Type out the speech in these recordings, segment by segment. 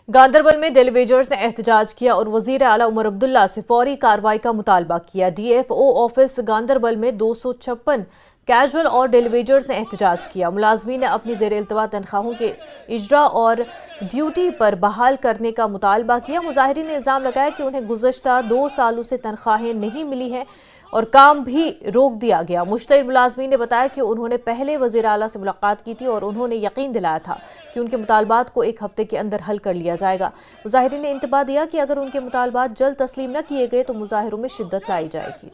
गांदरबल में डेलीवेजर्स ने एहतजाज किया और वजीर आला उमर अब्दुल्ला से फौरी कार्रवाई का मुतालबा किया। डीएफओ ऑफिस गांदरबल में 256 कैजुअल और डेलीवेजर्स ने एहतजाज किया। मुलाजमीन ने अपनी ज़ेर इल्तवा तनख्वाहों के इजरा और ड्यूटी पर बहाल करने का मुतालबा किया। मुजाहिरीन ने इल्ज़ाम लगाया कि उन्हें गुज़श्ता 2 सालों से तनख्वाहें नहीं मिली हैं और काम भी रोक दिया गया। मुश्तइल मुलाजमीन ने बताया कि उन्होंने पहले वज़ीर आला से मुलाकात की थी और उन्होंने यकीन दिलाया था कि उनके मुतालबात को 1 हफ्ते के अंदर हल कर लिया जाएगा। मुजाहिरीन ने इंतबाह दिया कि अगर उनके मुतालबात जल्द तस्लीम न किए गए तो मुजाहिरों में शिद्दत लाई जाएगी।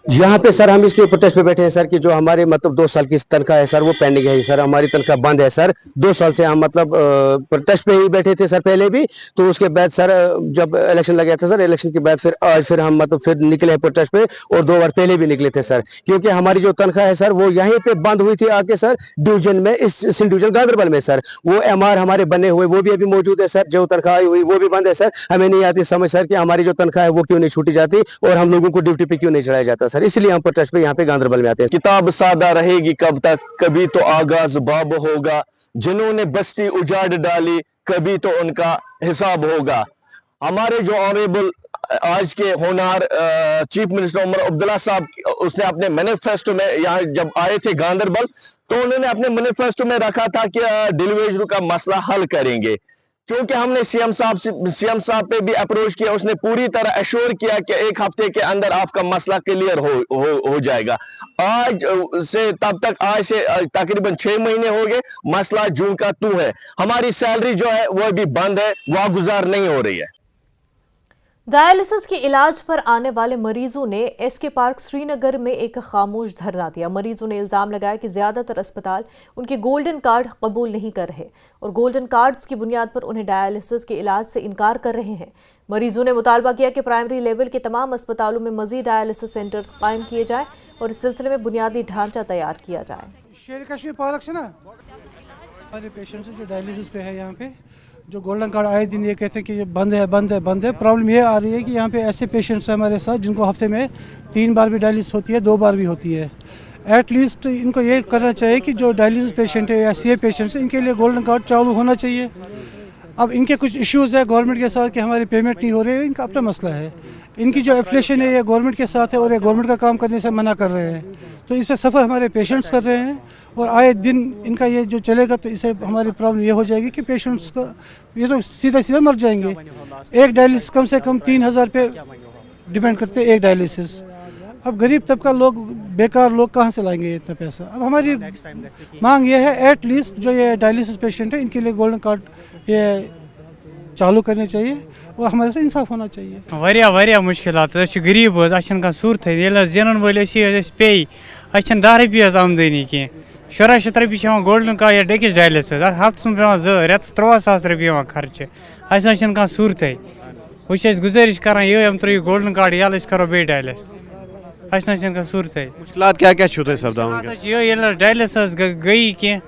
यहाँ पे सर हम इसलिए प्रोटेस्ट पे बैठे हैं सर कि जो हमारे मतलब 2 साल की तनख्वाह है सर वो पेंडिंग है सर। हमारी तनख्वाह बंद है सर। 2 साल से हम मतलब प्रोटेस्ट पे ही बैठे थे सर पहले भी। तो उसके बाद सर जब इलेक्शन लग गया था सर, इलेक्शन के बाद फिर आज फिर हम मतलब फिर निकले हैं प्रोटेस्ट पे और 2 बार पहले भी निकले थे सर। क्योंकि हमारी जो तनख्वाह है सर वो यहीं पे बंद हुई थी आके सर डिवीजन में, इस सिंध डिवीजन गांदरबल में सर। वो एमआर हमारे बने हुए वो भी अभी मौजूद है सर। जो तनख्वाह आई हुई वो भी बंद है सर। हमें नहीं आती समझ सर कि हमारी जो तनख्वाह है वो क्यों नहीं छूटी जाती और हम लोगों को ड्यूटी पे क्यों नहीं चढ़ाया जाता सर। इसलिए हम प्रोटेस्ट पे यहाँ पे गांदरबल में आते हैं। किताब सादा रहेगी कब तक, कभी तो आगाज बाब होगा। जिन्होंने बस्ती उजाड़ डाली कभी तो उनका हिसाब होगा। हमारे जो ऑनरेबल आज के होनार चीफ मिनिस्टर उमर अब्दुल्ला साहब, उसने अपने मैनिफेस्टो में यहाँ जब आए थे गांदरबल तो उन्होंने अपने मैनिफेस्टो में रखा था कि डेलीवेजर का मसला हल करेंगे। क्योंकि हमने सीएम साहब पे भी अप्रोच किया, उसने पूरी तरह एश्योर किया कि 1 हफ्ते के अंदर आपका मसला क्लियर हो जाएगा। आज से तकरीबन 6 महीने हो गए, मसला जून का तू है। हमारी सैलरी जो है वो भी बंद है, वागुजार नहीं हो रही है। डायलिसिस के इलाज पर आने वाले मरीजों ने एसके पार्क श्रीनगर में एक खामोश धरना दिया। मरीजों ने इल्जाम लगाया कि ज्यादातर अस्पताल उनके गोल्डन कार्ड कबूल नहीं कर रहे और गोल्डन कार्ड्स की बुनियाद पर उन्हें डायलिसिस के इलाज से इनकार कर रहे हैं। मरीजों ने मुतालबा किया कि प्राइमरी लेवल के तमाम अस्पतालों में मजीद डायलिसिस सेंटर्स कायम किए जाएं और इस सिलसिले में बुनियादी ढांचा तैयार किया जाए। शेर कश्मीर पार्क से ना हमारे पेशेंट्स जो डायलिसिस पे है, यहाँ पे जो गोल्डन कार्ड आए दिन ये कहते हैं कि ये बंद है। प्रॉब्लम ये आ रही है कि यहाँ पे ऐसे पेशेंट्स हैं हमारे साथ जिनको हफ्ते में 3 बार भी डायलिसिस होती है, 2 बार भी होती है। एटलीस्ट इनको ये करना चाहिए कि जो डायलिसिस पेशेंट है या सीए पेशेंट्स हैं इनके लिए गोल्डन कार्ड चालू होना चाहिए। अब इनके कुछ इश्यूज़ है गवर्नमेंट के साथ कि हमारी पेमेंट नहीं हो रही है, इनका अपना मसला है। इनकी जो एफिलिएशन है ये गवर्नमेंट के साथ है और ये गवर्नमेंट का काम करने से मना कर रहे हैं। तो इस पर सफ़र हमारे पेशेंट्स कर रहे हैं और आए दिन इनका ये जो चलेगा तो इससे हमारी प्रॉब्लम ये हो जाएगी कि पेशेंट्स का ये तो सीधा मर जाएंगे। एक डायलिसिस कम से कम 3000 पे डिपेंड करते हैं एक डायलिसिस। अब गरीब तबका लोग, बेकार लोग कहाँ से लाएंगे इतना पैसा। अब हमारी मांग ये है एटलीस्ट जो ये डायलिसिस पेशेंट है इनके लिए गोल्डन कार्ड ये चालू करने चाहिए और हमारे से इंसाफ होना चाहिए। वारिया मुश्किलात गरीब कह सूरत जिनन वाल पे 10 रपी आमदनी कह 1700 रपी गोल्डन कार्ड या डेकिस डायलिसिस हफ्त पे रेतस 13,000 रपी खर्च कह सूरत वो गुजारिश कर त्रो गोल्डन कार्ड यल करो बे डायलिसिस कह सूरत मुश्किलात क्या सपदान डायलिसिस गई कह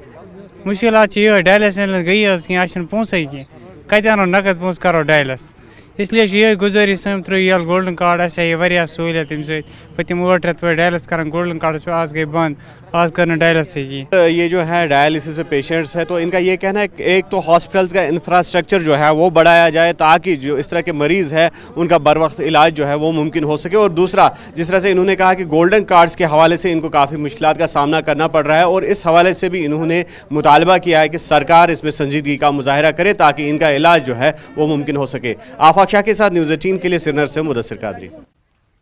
मुश्किलात डायलिसिस गई कह पोंसे कह कत अनो नकद पोंस करो डायलिसिस। इसलिए ये गुजारिश त्रो यल गोल्डन कार्ड वारिया सहूलियत अमे पतम 8 रेत पे डायलिसिस कर गोल्डन कार्ड पे आज गई बंद, आज करना डायलिसिस। ये जो है डायलिसिस पे पेशेंट्स है तो इनका ये कहना है कि एक तो हॉस्पिटल्स का इंफ्रास्ट्रक्चर जो है वो बढ़ाया जाए ताकि जो इस तरह के मरीज़ है उनका बर वक्त इलाज जो है वो मुमकिन हो सके। और दूसरा, जिस तरह से इन्होंने कहा कि गोल्डन कार्ड्स के हवाले से इनको काफ़ी मुश्किलात का सामना करना पड़ रहा है और इस हवाले से भी इन्होंने मुतालबा किया है कि सरकार इसमें संजीदगी का मुजाहरा करे ताकि इनका इलाज जो है वो मुमकिन हो सके। आफाक शाह के साथ न्यूज़ 18 के लिए श्रीनगर से मुदस्सिर कादरी।